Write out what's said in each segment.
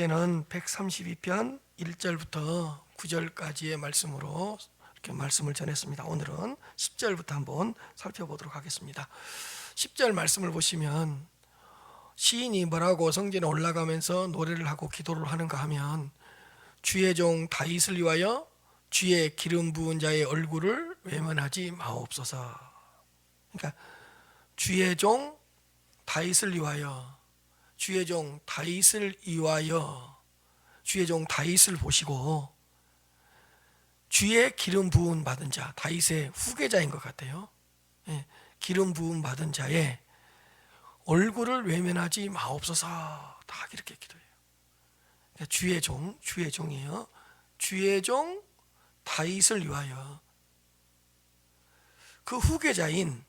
어제는 132편 1절부터 9절까지의 말씀으로 이렇게 말씀을 전했습니다. 오늘은 10절부터 한번 살펴보도록 하겠습니다. 10절 말씀을 보시면 시인이 뭐라고 성전에 올라가면서 노래를 하고 기도를 하는가 하면 주의 종 다윗을 위하여 주의 기름 부은 자의 얼굴을 외면하지 마옵소서. 그러니까 주의 종 다윗을 위하여, 주의 종 다윗을 위하여, 주의 종 다윗을 보시고 주의 기름 부음 받은 자, 다윗의 후계자인 것 같아요. 기름 부음 받은 자의 얼굴을 외면하지 마옵소서. 다 이렇게 기도해요. 그러니까 주의 종이에요. 주의 종 다윗을 위하여, 그 후계자인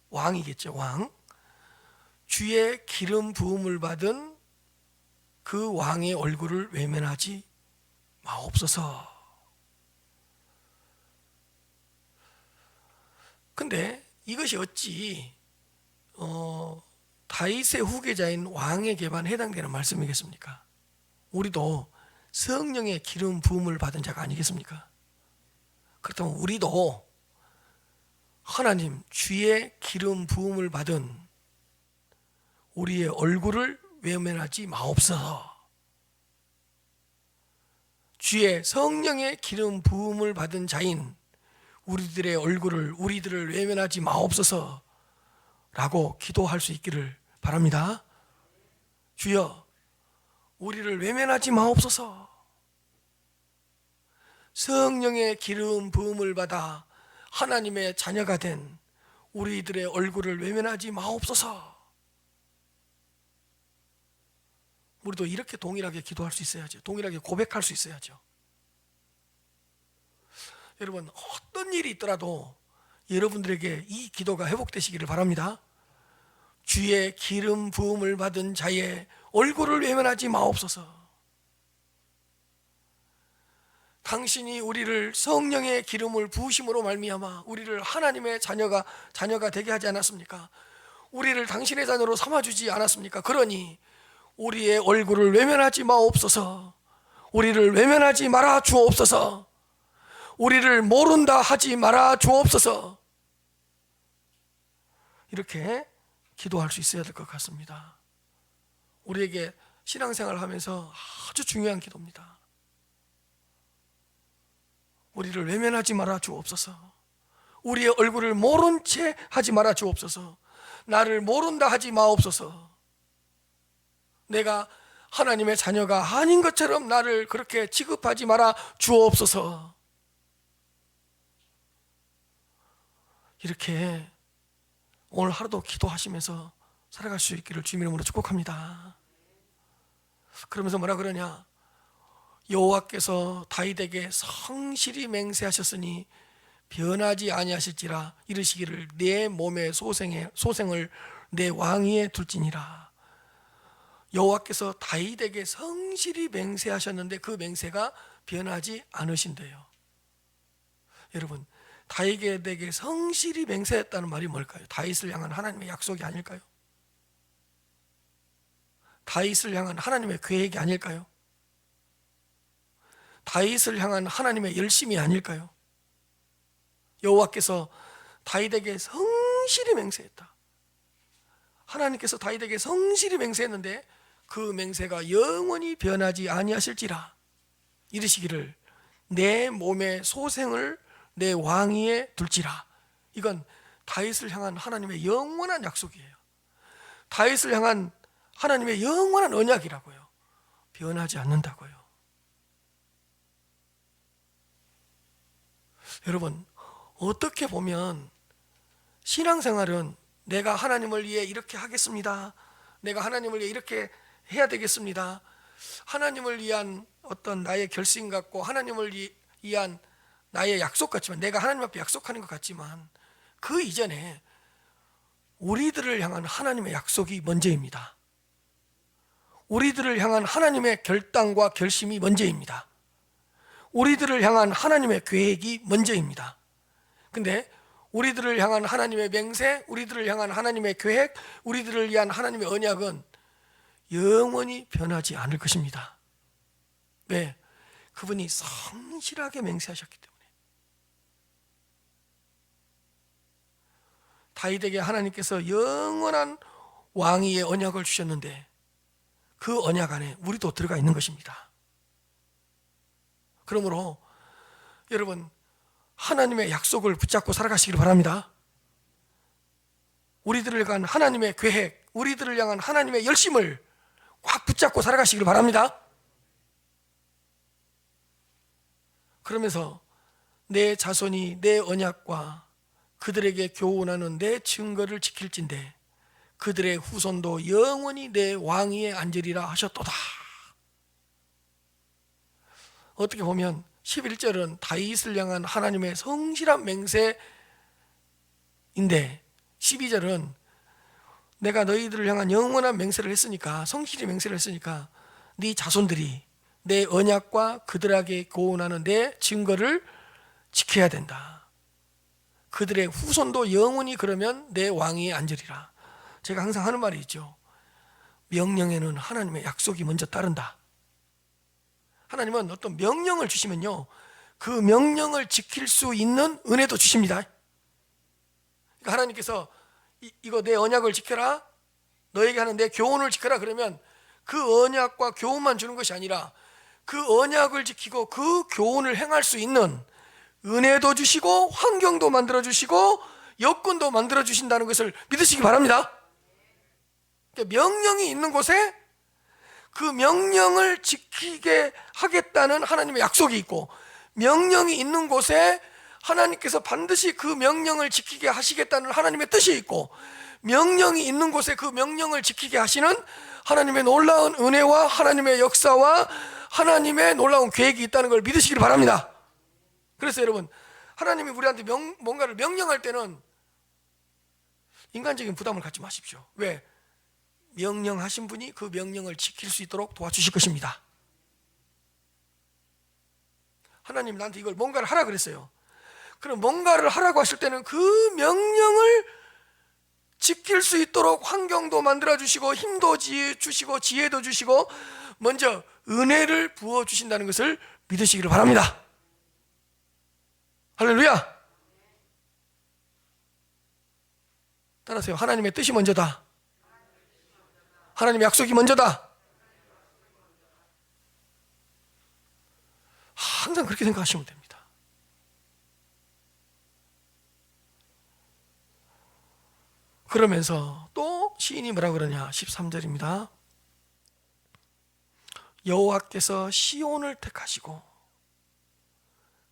왕이겠죠, 왕. 주의 기름 부음을 받은 그 왕의 얼굴을 외면하지 마옵소서. 근데 이것이 어찌 다윗의 후계자인 왕에게만 해당되는 말씀이겠습니까? 우리도 성령의 기름 부음을 받은 자가 아니겠습니까? 그렇다면 우리도 하나님 주의 기름 부음을 받은 우리의 얼굴을 외면하지 마옵소서. 주의 성령의 기름 부음을 받은 자인 우리들의 얼굴을, 우리들을 외면하지 마옵소서 라고 기도할 수 있기를 바랍니다. 주여, 우리를 외면하지 마옵소서. 성령의 기름 부음을 받아 하나님의 자녀가 된 우리들의 얼굴을 외면하지 마옵소서. 우리도 이렇게 동일하게 기도할 수 있어야죠. 동일하게 고백할 수 있어야죠. 여러분, 어떤 일이 있더라도 여러분들에게 이 기도가 회복되시기를 바랍니다. 주의 기름 부음을 받은 자의 얼굴을 외면하지 마옵소서. 당신이 우리를 성령의 기름을 부으심으로 말미암아 우리를 하나님의 자녀가 되게 하지 않았습니까? 우리를 당신의 자녀로 삼아주지 않았습니까? 그러니 우리의 얼굴을 외면하지 마옵소서. 우리를 외면하지 말아 주옵소서. 우리를 모른다 하지 말아 주옵소서. 이렇게 기도할 수 있어야 될 것 같습니다. 우리에게 신앙생활을 하면서 아주 중요한 기도입니다. 우리를 외면하지 말아 주옵소서. 우리의 얼굴을 모른 채 하지 말아 주옵소서. 나를 모른다 하지 마옵소서. 내가 하나님의 자녀가 아닌 것처럼 나를 그렇게 취급하지 말아 주옵소서. 이렇게 오늘 하루도 기도하시면서 살아갈 수 있기를 주님 이름으로 축복합니다. 그러면서 뭐라 그러냐? 여호와께서 다윗에게 성실히 맹세하셨으니 변하지 아니하실지라. 이르시기를 내 몸의 소생을 내 왕위에 둘지니라. 여호와께서 다윗에게 성실히 맹세하셨는데 그 맹세가 변하지 않으신대요. 여러분, 다윗에게 성실히 맹세했다는 말이 뭘까요? 다윗을 향한 하나님의 약속이 아닐까요? 다윗을 향한 하나님의 계획이 아닐까요? 다윗을 향한 하나님의 열심이 아닐까요? 여호와께서 다윗에게 성실히 맹세했다. 하나님께서 다윗에게 성실히 맹세했는데 그 맹세가 영원히 변하지 아니하실지라. 이르시기를 내 몸의 소생을 내 왕위에 둘지라. 이건 다윗을 향한 하나님의 영원한 약속이에요. 다윗을 향한 하나님의 영원한 언약이라고요. 변하지 않는다고요. 여러분, 어떻게 보면 신앙생활은 내가 하나님을 위해 이렇게 하겠습니다. 내가 하나님을 위해 이렇게 해야 되겠습니다. 하나님을 위한 어떤 나의 결심 같고 하나님을 위한 나의 약속 같지만, 내가 하나님 앞에 약속하는 것 같지만 그 이전에 우리들을 향한 하나님의 약속이 먼저입니다. 우리들을 향한 하나님의 결단과 결심이 먼저입니다. 우리들을 향한 하나님의 계획이 먼저입니다. 근데 우리들을 향한 하나님의 맹세, 우리들을 향한 하나님의 계획, 우리들을 위한 하나님의 언약은 영원히 변하지 않을 것입니다. 왜? 그분이 성실하게 맹세하셨기 때문에. 다윗에게 하나님께서 영원한 왕위의 언약을 주셨는데 그 언약 안에 우리도 들어가 있는 것입니다. 그러므로 여러분, 하나님의 약속을 붙잡고 살아가시길 바랍니다. 우리들을 향한 하나님의 계획, 우리들을 향한 하나님의 열심을 꽉 붙잡고 살아가시길 바랍니다. 그러면서 내 자손이 내 언약과 그들에게 교훈하는 내 증거를 지킬진대 그들의 후손도 영원히 내 왕위에 앉으리라 하셨도다. 어떻게 보면 11절은 다윗을 향한 하나님의 성실한 맹세인데 12절은 내가 너희들을 향한 영원한 맹세를 했으니까, 성실히 맹세를 했으니까 네 자손들이 내 언약과 그들에게 교훈하는 내 증거를 지켜야 된다. 그들의 후손도 영원히 그러면 내 왕위에 앉으리라. 제가 항상 하는 말이 있죠. 명령에는 하나님의 약속이 먼저 따른다. 하나님은 어떤 명령을 주시면요, 그 명령을 지킬 수 있는 은혜도 주십니다. 그러니까 하나님께서 이거 내 언약을 지켜라, 너에게 하는 내 교훈을 지켜라 그러면 그 언약과 교훈만 주는 것이 아니라 그 언약을 지키고 그 교훈을 행할 수 있는 은혜도 주시고 환경도 만들어 주시고 여건도 만들어 주신다는 것을 믿으시기 바랍니다. 그러니까 명령이 있는 곳에 그 명령을 지키게 하겠다는 하나님의 약속이 있고, 명령이 있는 곳에 하나님께서 반드시 그 명령을 지키게 하시겠다는 하나님의 뜻이 있고, 명령이 있는 곳에 그 명령을 지키게 하시는 하나님의 놀라운 은혜와 하나님의 역사와 하나님의 놀라운 계획이 있다는 걸 믿으시길 바랍니다. 그래서 여러분, 하나님이 우리한테 뭔가를 명령할 때는 인간적인 부담을 갖지 마십시오. 왜? 명령하신 분이 그 명령을 지킬 수 있도록 도와주실 것입니다. 하나님 나한테 이걸 뭔가를 하라 그랬어요. 그럼 뭔가를 하라고 하실 때는 그 명령을 지킬 수 있도록 환경도 만들어 주시고 힘도 주시고 지혜도 주시고 먼저 은혜를 부어 주신다는 것을 믿으시기를 바랍니다. 할렐루야. 따라하세요. 하나님의 뜻이 먼저다. 하나님의 약속이 먼저다. 항상 그렇게 생각하시면 됩니다. 그러면서 또 시인이 뭐라 그러냐, 13절입니다. 여호와께서 시온을 택하시고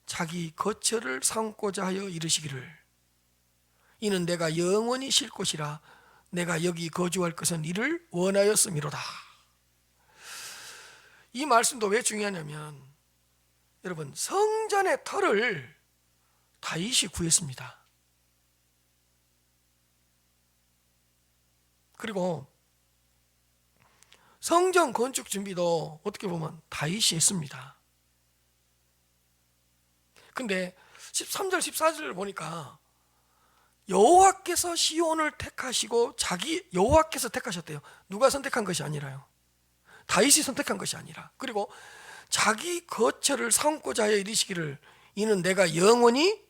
자기 거처를 삼고자 하여 이르시기를 이는 내가 영원히 쉴 곳이라 내가 여기 거주할 것은 이를 원하였음이로다. 이 말씀도 왜 중요하냐면 여러분, 성전의 터를 다윗이 구했습니다. 그리고 성전 건축 준비도 어떻게 보면 다윗이 했습니다. 근데 13절 14절을 보니까 여호와께서 시온을 택하시고 여호와께서 택하셨대요. 누가 선택한 것이 아니라요. 다윗이 선택한 것이 아니라. 그리고 자기 거처를 삼고자 하여 이르시기를 이는 내가 영원히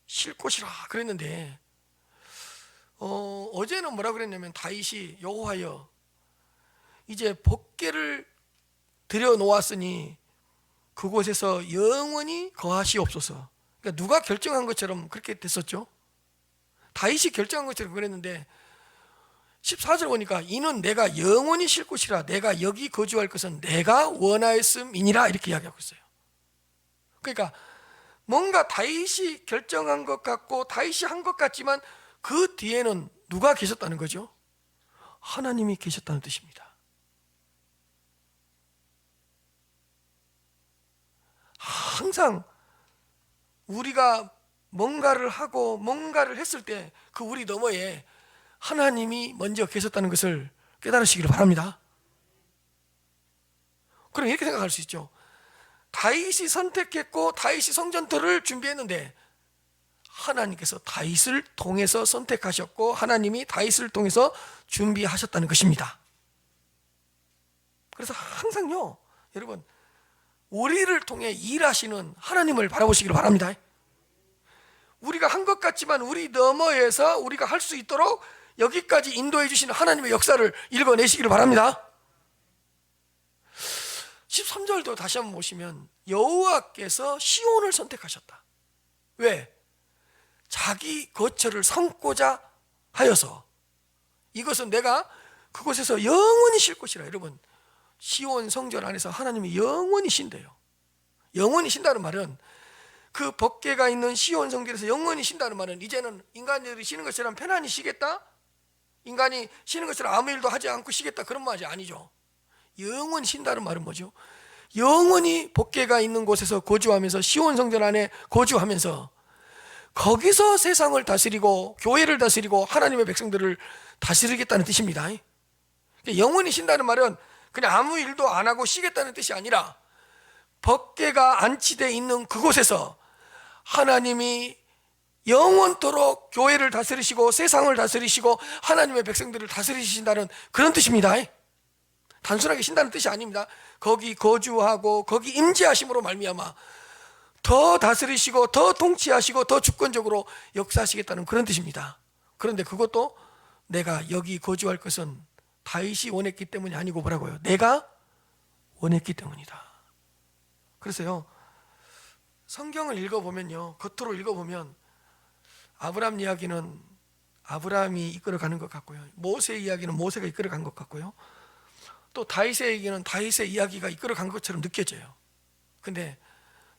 쉴 곳이라 그랬는데 어제는 뭐라 그랬냐면 다윗이 여호와여 이제 법궤를 들여 놓았으니 그곳에서 영원히 거하시옵소서. 그러니까 누가 결정한 것처럼 그렇게 됐었죠. 다윗이 결정한 것처럼 그랬는데 14절 보니까 이는 내가 영원히 쉴 곳이라 내가 여기 거주할 것은 내가 원하였음이니라 이렇게 이야기하고 있어요. 그러니까 뭔가 다윗이 결정한 것 같고 다윗이 한 것 같지만 그 뒤에는 누가 계셨다는 거죠? 하나님이 계셨다는 뜻입니다. 항상 우리가 뭔가를 하고 뭔가를 했을 때 그 우리 너머에 하나님이 먼저 계셨다는 것을 깨달으시기를 바랍니다. 그럼 이렇게 생각할 수 있죠. 다윗이 선택했고 다윗이 성전터를 준비했는데 하나님께서 다윗을 통해서 선택하셨고 하나님이 다윗을 통해서 준비하셨다는 것입니다. 그래서 항상요, 여러분, 우리를 통해 일하시는 하나님을 바라보시기를 바랍니다. 우리가 한 것 같지만 우리 너머에서 우리가 할 수 있도록 여기까지 인도해 주시는 하나님의 역사를 읽어내시기를 바랍니다. 13절도 다시 한번 보시면 여호와께서 시온을 선택하셨다. 왜? 자기 거처를 삼고자 하여서. 이것은 내가 그곳에서 영원히 쉴 곳이라. 여러분, 시온 성전 안에서 하나님이 영원히 쉰대요. 영원히 쉰다는 말은 그 법궤가 있는 시온 성전에서 영원히 쉰다는 말은 이제는 인간들이 쉬는 것처럼 편안히 쉬겠다? 인간이 쉬는 것처럼 아무 일도 하지 않고 쉬겠다, 그런 말이 아니죠. 영원히 쉰다는 말은 뭐죠? 영원히 법궤가 있는 곳에서 거주하면서, 시온 성전 안에 거주하면서 거기서 세상을 다스리고 교회를 다스리고 하나님의 백성들을 다스리겠다는 뜻입니다. 영원히 쉰다는 말은 그냥 아무 일도 안 하고 쉬겠다는 뜻이 아니라 법궤가 안치되어 있는 그곳에서 하나님이 영원토록 교회를 다스리시고 세상을 다스리시고 하나님의 백성들을 다스리신다는 그런 뜻입니다. 단순하게 쉰다는 뜻이 아닙니다. 거기 거주하고 거기 임재하심으로 말미암아 더 다스리시고 더 통치하시고 더 주권적으로 역사하시겠다는 그런 뜻입니다. 그런데 그것도 내가 여기 거주할 것은 다윗이 원했기 때문이 아니고 뭐라고요? 내가 원했기 때문이다. 그래서요, 성경을 읽어보면요, 겉으로 읽어보면 아브라함 이야기는 아브라함이 이끌어가는 것 같고요, 모세 이야기는 모세가 이끌어간 것 같고요, 또 다윗의 얘기는 다윗의 이야기가 이끌어간 것처럼 느껴져요. 근데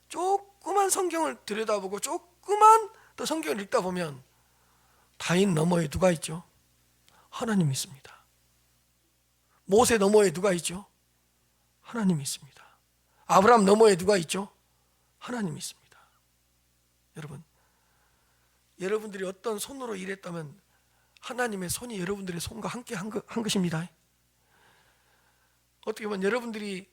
조그만 성경을 들여다보고 조그만 또 성경을 읽다 보면 다윗 너머에 누가 있죠? 하나님이 있습니다. 모세 너머에 누가 있죠? 하나님이 있습니다. 아브라함 너머에 누가 있죠? 하나님이 있습니다. 여러분, 여러분들이 어떤 손으로 일했다면 하나님의 손이 여러분들의 손과 함께 한 것입니다. 어떻게 보면 여러분들이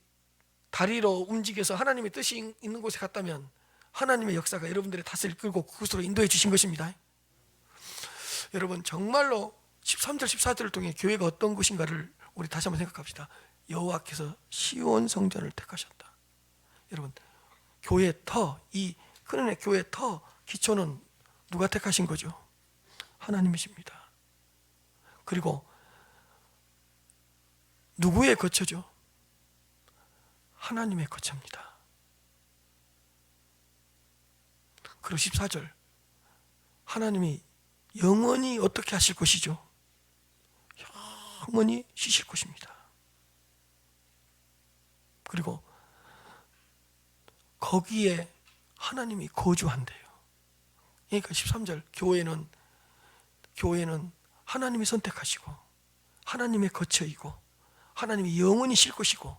다리로 움직여서 하나님의 뜻이 있는 곳에 갔다면 하나님의 역사가 여러분들의 탓을 끌고 그곳으로 인도해 주신 것입니다. 여러분, 정말로 13절 14절을 통해 교회가 어떤 곳인가를 우리 다시 한번 생각합시다. 여호와께서 시온 성전을 택하셨다. 여러분, 교회 터, 이 큰은혜 교회 터 기초는 누가 택하신 거죠? 하나님이십니다. 그리고 누구의 거처죠? 하나님의 거처입니다. 그리고 14절, 하나님이 영원히 어떻게 하실 것이죠? 영원히 쉬실 것입니다. 그리고 거기에 하나님이 거주한대요. 그러니까 13절, 교회는 하나님이 선택하시고 하나님의 거처이고 하나님이 영원히 쉴 것이고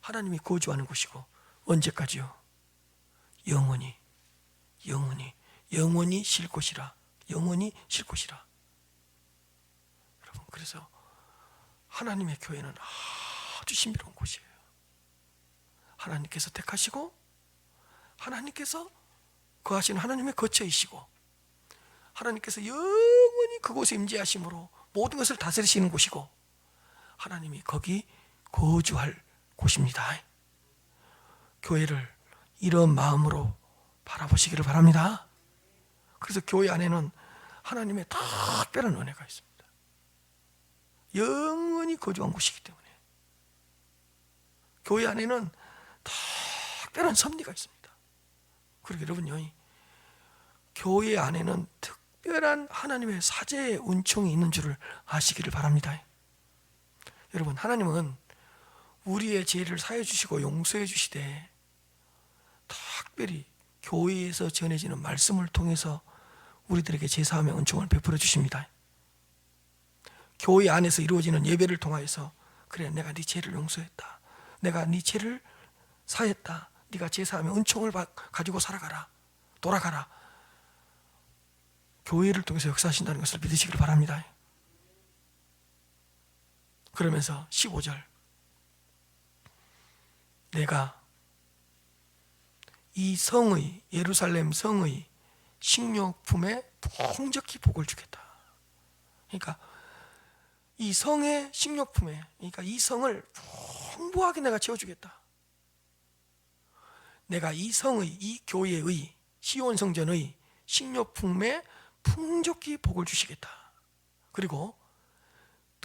하나님이 거주하는 곳이고, 언제까지요? 영원히 쉴 곳이라. 영원히 쉴 곳이라. 여러분, 그래서 하나님의 교회는 아주 신비로운 곳이에요. 하나님께서 택하시고 하나님께서 거하시는 하나님의 거처이시고 하나님께서 영원히 그곳에 임재하심으로 모든 것을 다스리시는 곳이고 하나님이 거기 거주할 곳입니다. 교회를 이런 마음으로 바라보시기를 바랍니다. 그래서 교회 안에는 하나님의 특별한 은혜가 있습니다. 영원히 거주한 곳이기 때문에 교회 안에는 특별한 섭리가 있습니다. 그리고 여러분요, 교회 안에는 특별한 하나님의 사제의 은총이 있는 줄을 아시기를 바랍니다. 여러분, 하나님은 우리의 죄를 사해 주시고 용서해 주시되 특별히 교회에서 전해지는 말씀을 통해서 우리들에게 제사함의 은총을 베풀어 주십니다. 교회 안에서 이루어지는 예배를 통하여서, 그래, 내가 네 죄를 용서했다, 내가 네 죄를 사했다, 네가 제사함의 은총을 가지고 살아가라, 돌아가라, 교회를 통해서 역사하신다는 것을 믿으시길 바랍니다. 그러면서 15절, 내가 이 성의, 예루살렘 성의 식료품에 풍족히 복을 주겠다. 그러니까 이 성의 식료품에, 그러니까 이 성을 풍부하게 내가 채워주겠다. 내가 이 성의, 이 교회의, 시온 성전의 식료품에 풍족히 복을 주시겠다. 그리고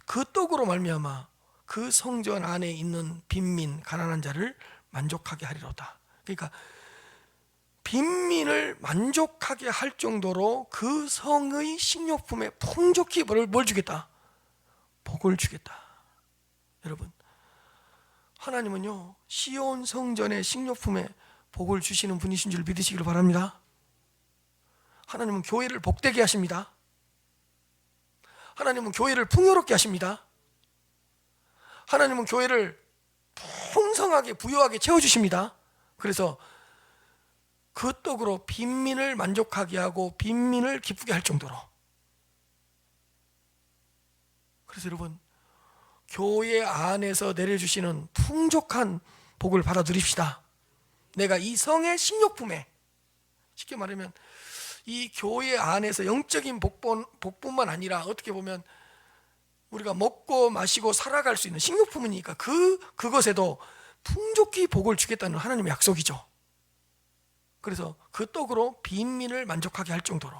그 떡으로 말미암아 그 성전 안에 있는 빈민, 가난한 자를 만족하게 하리로다. 그러니까 빈민을 만족하게 할 정도로 그 성의 식료품에 풍족히 뭘 주겠다? 복을 주겠다. 여러분, 하나님은요, 시온 성전의 식료품에 복을 주시는 분이신 줄 믿으시기를 바랍니다. 하나님은 교회를 복되게 하십니다. 하나님은 교회를 풍요롭게 하십니다. 하나님은 교회를 풍성하게 부유하게 채워주십니다. 그래서 그 떡으로 빈민을 만족하게 하고 빈민을 기쁘게 할 정도로. 그래서 여러분, 교회 안에서 내려주시는 풍족한 복을 받아 누립시다. 내가 이 성의 식료품에, 쉽게 말하면 이 교회 안에서 영적인 복뿐만 아니라 어떻게 보면 우리가 먹고 마시고 살아갈 수 있는 식료품이니까 그것에도 풍족히 복을 주겠다는 하나님의 약속이죠. 그래서 그 떡으로 빈민을 만족하게 할 정도로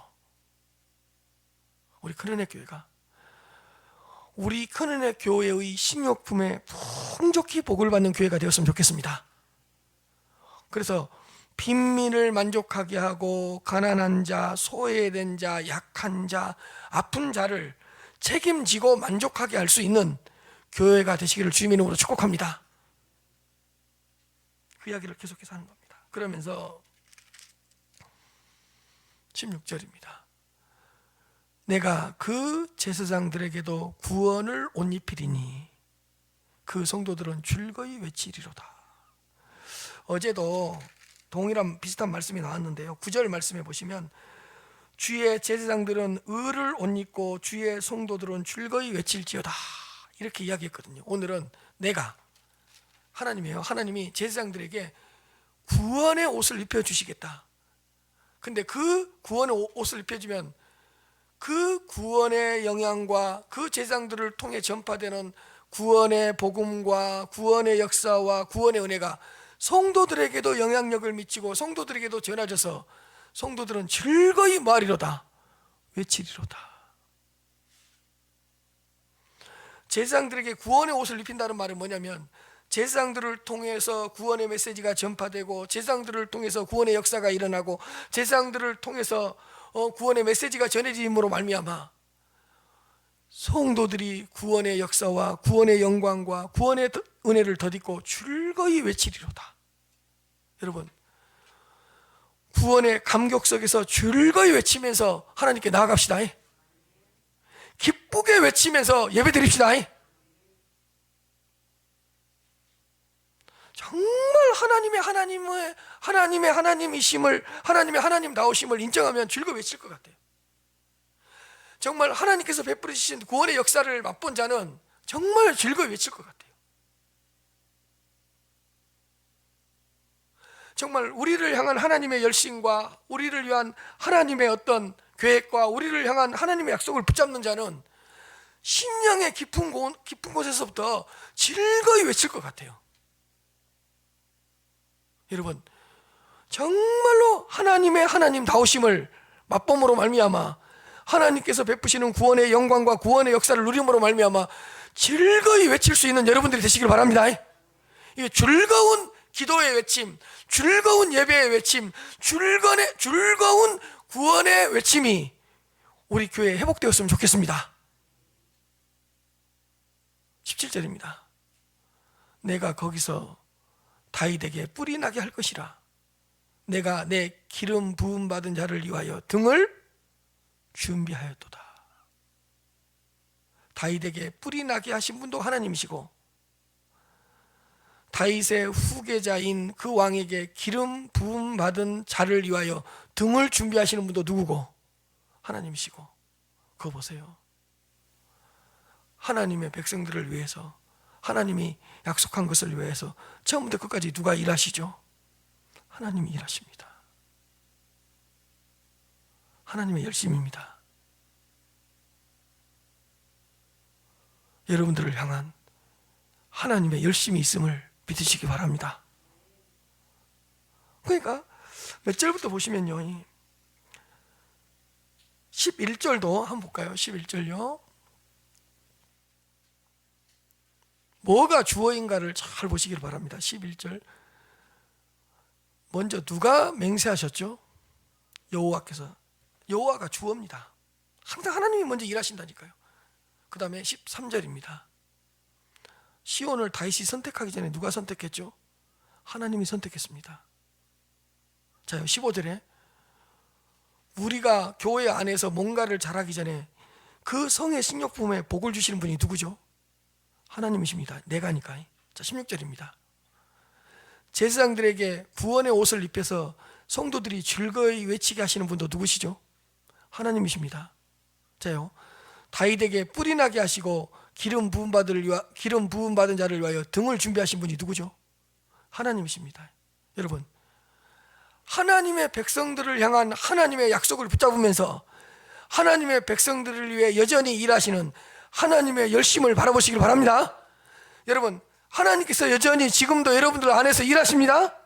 우리 큰은혜 교회가, 우리 큰은혜 교회의 식료품에 풍족히 복을 받는 교회가 되었으면 좋겠습니다. 그래서 빈민을 만족하게 하고 가난한 자, 소외된 자, 약한 자, 아픈 자를 책임지고 만족하게 할 수 있는 교회가 되시기를 주님의 이름으로 축복합니다. 그 이야기를 계속해서 하는 겁니다. 그러면서 16절입니다. 내가 그 제사장들에게도 구원을 옷 입히리니 그 성도들은 즐거이 외치리로다. 어제도 동일한 비슷한 말씀이 나왔는데요, 9절 말씀해 보시면 주의 제사장들은 의를 옷 입고 주의 성도들은 즐거이 외칠지어다, 이렇게 이야기했거든요. 오늘은 내가, 하나님이에요. 하나님이 제사장들에게 구원의 옷을 입혀주시겠다. 근데 그 구원의 옷을 입혀주면 그 구원의 영향과 그 제사장들을 통해 전파되는 구원의 복음과 구원의 역사와 구원의 은혜가 성도들에게도 영향력을 미치고 성도들에게도 전해져서 성도들은 즐거이 뭐하리로다? 외치리로다. 제사장들에게 구원의 옷을 입힌다는 말은 뭐냐면, 제사장들을 통해서 구원의 메시지가 전파되고 제사장들을 통해서 구원의 역사가 일어나고 제사장들을 통해서 구원의 메시지가 전해짐으로 말미암아 성도들이 구원의 역사와 구원의 영광과 구원의 은혜를 덧입고 즐거이 외치리로다. 여러분, 구원의 감격 속에서 즐거이 외치면서 하나님께 나아갑시다. 기쁘게 외치면서 예배드립시다. 정말 하나님의 하나님이심을, 하나님의 하나님 나오심을 인정하면 즐거이 외칠 것 같아요. 정말 하나님께서 베풀으신 구원의 역사를 맛본 자는 정말 즐거이 외칠 것 같아요. 정말 우리를 향한 하나님의 열심과 우리를 위한 하나님의 어떤 계획과 우리를 향한 하나님의 약속을 붙잡는 자는 심령의 깊은 곳에서부터 즐거이 외칠 것 같아요. 여러분, 정말로 하나님의 하나님다우심을 맛봄으로 말미암아 하나님께서 베푸시는 구원의 영광과 구원의 역사를 누림으로 말미암아 즐거이 외칠 수 있는 여러분들이 되시길 바랍니다. 이 즐거운 기도의 외침, 즐거운 예배의 외침, 즐거운 구원의 외침이 우리 교회에 회복되었으면 좋겠습니다. 17절입니다. 내가 거기서 다윗에게 뿔이 나게 할 것이라. 내가 내 기름 부음 받은 자를 위하여 등을 준비하였도다. 다윗에게 뿔이 나게 하신 분도 하나님이시고 다윗의 후계자인 그 왕에게 기름 부음 받은 자를 위하여 등을 준비하시는 분도 누구고? 하나님이시고. 그거 보세요. 하나님의 백성들을 위해서, 하나님이 약속한 것을 위해서 처음부터 끝까지 누가 일하시죠? 하나님이 일하십니다. 하나님의 열심입니다. 여러분들을 향한 하나님의 열심이 있음을 믿으시기 바랍니다. 그러니까 몇 절부터 보시면요, 11절도 한번 볼까요? 11절요. 뭐가 주어인가를 잘 보시길 바랍니다. 11절. 먼저 누가 맹세하셨죠? 여호와께서. 여호와가 주어입니다. 항상 하나님이 먼저 일하신다니까요. 그 다음에 13절입니다. 시온을 다윗이 선택하기 전에 누가 선택했죠? 하나님이 선택했습니다. 자요, 15절에 우리가 교회 안에서 뭔가를 잘하기 전에 그 성의 식료품에 복을 주시는 분이 누구죠? 하나님이십니다. 내가니까. 자, 16절입니다. 제사장들에게 구원의 옷을 입혀서 성도들이 즐거이 외치게 하시는 분도 누구시죠? 하나님이십니다. 자요, 다윗에게 뿔이 나게 하시고 기름 부음 받은 자를 위하여 등을 준비하신 분이 누구죠? 하나님이십니다. 여러분, 하나님의 백성들을 향한 하나님의 약속을 붙잡으면서 하나님의 백성들을 위해 여전히 일하시는 하나님의 열심을 바라보시길 바랍니다. 여러분, 하나님께서 여전히 지금도 여러분들 안에서 일하십니다.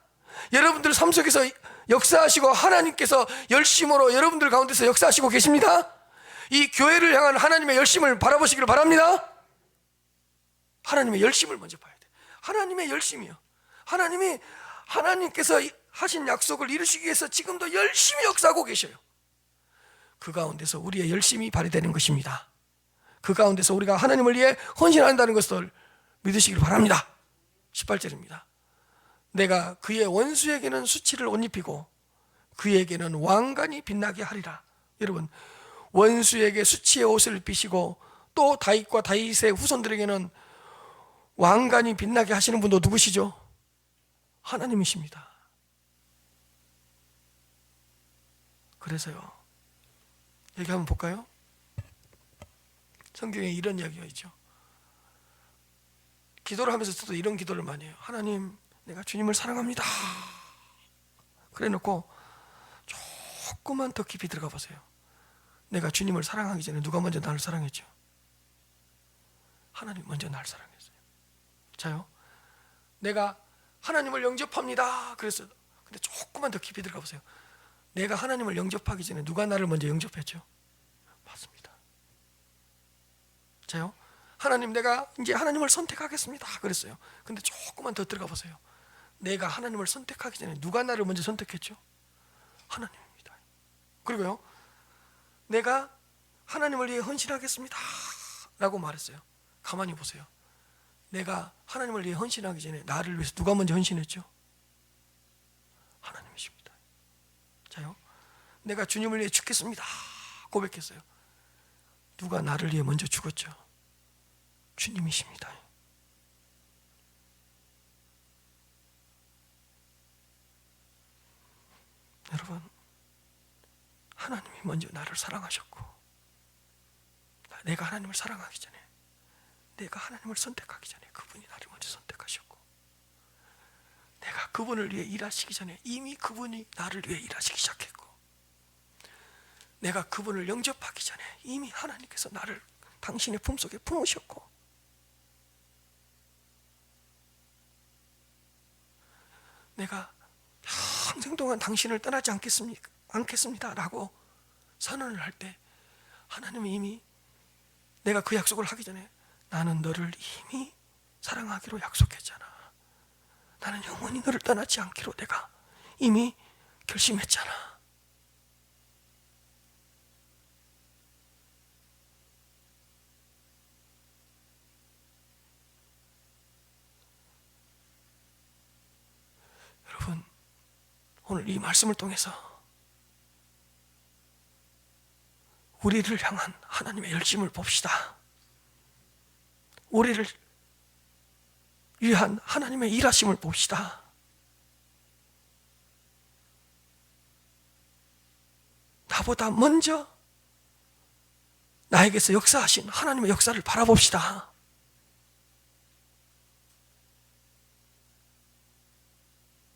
여러분들 삶 속에서 역사하시고 하나님께서 열심으로 여러분들 가운데서 역사하시고 계십니다. 이 교회를 향한 하나님의 열심을 바라보시길 바랍니다. 하나님의 열심을 먼저 봐야 돼. 하나님의 열심이요. 하나님께서 하신 약속을 이루시기 위해서 지금도 열심히 역사하고 계셔요. 그 가운데서 우리의 열심이 발휘되는 것입니다. 그 가운데서 우리가 하나님을 위해 헌신한다는 것을 믿으시길 바랍니다. 18절입니다. 내가 그의 원수에게는 수치를 옷 입히고 그에게는 왕관이 빛나게 하리라. 여러분, 원수에게 수치의 옷을 입히시고 또 다윗과 다윗의 후손들에게는 왕관이 빛나게 하시는 분도 누구시죠? 하나님이십니다. 그래서요, 여기 한번 볼까요? 성경에 이런 이야기가 있죠. 기도를 하면서 저도 이런 기도를 많이 해요. 하나님, 내가 주님을 사랑합니다. 그래 놓고 조금만 더 깊이 들어가 보세요. 내가 주님을 사랑하기 전에 누가 먼저 나를 사랑했죠? 하나님 먼저 나를 사랑했어요. 자요, 내가 하나님을 영접합니다. 그래서 근데 조금만 더 깊이 들어가 보세요. 내가 하나님을 영접하기 전에 누가 나를 먼저 영접했죠? 맞습니다. 자요, 하나님, 내가 이제 하나님을 선택하겠습니다. 그랬어요. 근데 조금만 더 들어가 보세요. 내가 하나님을 선택하기 전에 누가 나를 먼저 선택했죠? 하나님입니다. 그리고요, 내가 하나님을 위해 헌신하겠습니다 라고 말했어요. 가만히 보세요. 내가 하나님을 위해 헌신하기 전에 나를 위해서 누가 먼저 헌신했죠? 하나님이십니다. 자요, 내가 주님을 위해 죽겠습니다 고백했어요. 누가 나를 위해 먼저 죽었죠? 주님이십니다. 여러분, 하나님이 먼저 나를 사랑하셨고, 내가 하나님을 사랑하기 전에, 내가 하나님을 선택하기 전에 그분이 나를 먼저 선택하셨고, 내가 그분을 위해 일하시기 전에 이미 그분이 나를 위해 일하시기 시작했고, 내가 그분을 영접하기 전에 이미 하나님께서 나를 당신의 품속에 품으셨고, 내가 평생 동안 당신을 떠나지 않겠습니다 라고 선언을 할 때 하나님이 이미 내가 그 약속을 하기 전에 나는 너를 이미 사랑하기로 약속했잖아. 나는 영원히 너를 떠나지 않기로 내가 이미 결심했잖아. 여러분, 오늘 이 말씀을 통해서 우리를 향한 하나님의 열심을 봅시다. 우리를 위한 하나님의 일하심을 봅시다. 나보다 먼저 나에게서 역사하신 하나님의 역사를 바라봅시다.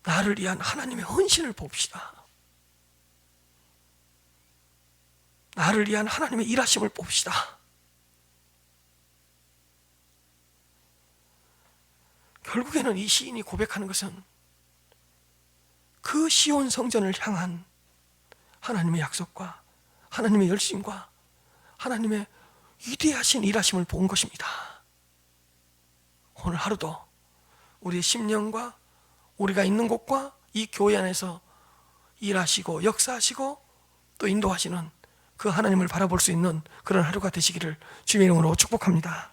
나를 위한 하나님의 헌신을 봅시다. 나를 위한 하나님의 일하심을 봅시다. 결국에는 이 시인이 고백하는 것은 그 시온 성전을 향한 하나님의 약속과 하나님의 열심과 하나님의 위대하신 일하심을 본 것입니다. 오늘 하루도 우리의 심령과 우리가 있는 곳과 이 교회 안에서 일하시고 역사하시고 또 인도하시는 그 하나님을 바라볼 수 있는 그런 하루가 되시기를 주님의 이름으로 축복합니다.